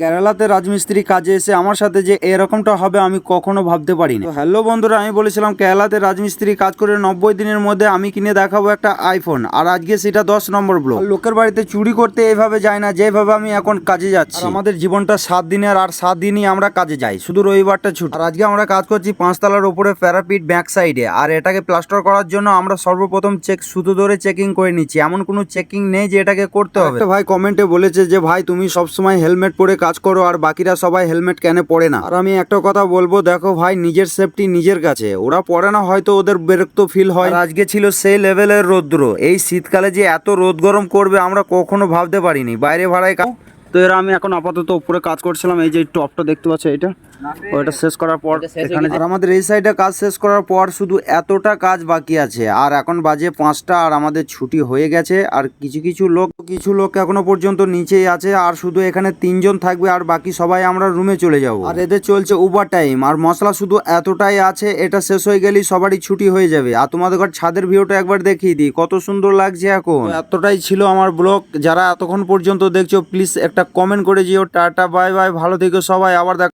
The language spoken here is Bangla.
কেরালাতে রাজমিস্ত্রি কাজে এসে আমার সাথে যে এরকমটা হবে আমি কখনো ভাবতে পারিনি। হ্যালো বন্ধুরা, আমি বলেছিলাম কেরালাতে রাজমিস্ত্রি কাজ করে 90 দিনের মধ্যে আমি কিনে দেখাবো একটা আইফোন, আর আজকে সেটা 10 নম্বর ব্লগ। লোকের বাড়িতে চুরি করতে এইভাবে যায় না যেভাবে আমি এখন কাজে যাচ্ছি। আমাদের জীবনটা 7 দিনের, আর 7 দিনই আমরা কাজে যাই, শুধু রবিবারটা ছুটি। আর আজকে আমরা কাজ করছি 5 তলার উপরে প্যারাপিট ব্যাক সাইডে, আর এটাকে প্লাস্টার করার জন্য আমরা সর্বপ্রথম সুতো ধরে চেকিং করে নিচ্ছি। এমন কোনো চেকিং নেই যে এটাকে করতে হবে। একটা ভাই কমেন্টে বলেছে যে ভাই তুমি সবসময় হেলমেট পরে কাজ করো আর বাকিরা সবাই হেলমেট কেন পরে না। আর আমি একটা কথা বলবো, দেখো ভাই, নিজের সেফটি নিজের কাছে। ওরা পরে না হয়তো ওদের বিরক্ত ফিল হয়। আর আজকে ছিল সেই লেভেলের রৌদ্র। এই শীতকালে যে এত রোদ গরম করবে আমরা কখনো ভাবতে পারিনি। বাইরে ভাড়ায় তো এরা আমি এখন আপাতত উপরে কাজ করছিলাম। এই যে টপটা দেখতে পাচ্ছ, এটা ওইটা শেষ করার পর এখানে আর আমাদের এই সাইডে কাজ শেষ করার পর শুধু এতটা কাজ বাকি আছে। আর এখন বাজে 5টা আর আমাদের ছুটি হয়ে গেছে। আর কিছু লোক এখনো পর্যন্ত নিচেই আছে, আর শুধু এখানে 3 জন থাকবে, আর বাকি সবাই আমরা রুমে চলে যাব। আর এদের চলছে ওভার টাইম। আর মশলা শুধু এতটাই আছে, এটা শেষ হয়ে গেলেই সবারই ছুটি হয়ে যাবে। আর তোমাদের ঘর ছাদের ভিউটা একবার দেখিয়ে দিই, কত সুন্দর লাগছে এখন। এতটাই ছিল আমার ব্লগ। যারা এতক্ষণ পর্যন্ত দেখছো প্লিজ একটা কমেন্ট করে যেও। টাটা বাই বাই, ভালো থেকো সবাই, আবার দেখ।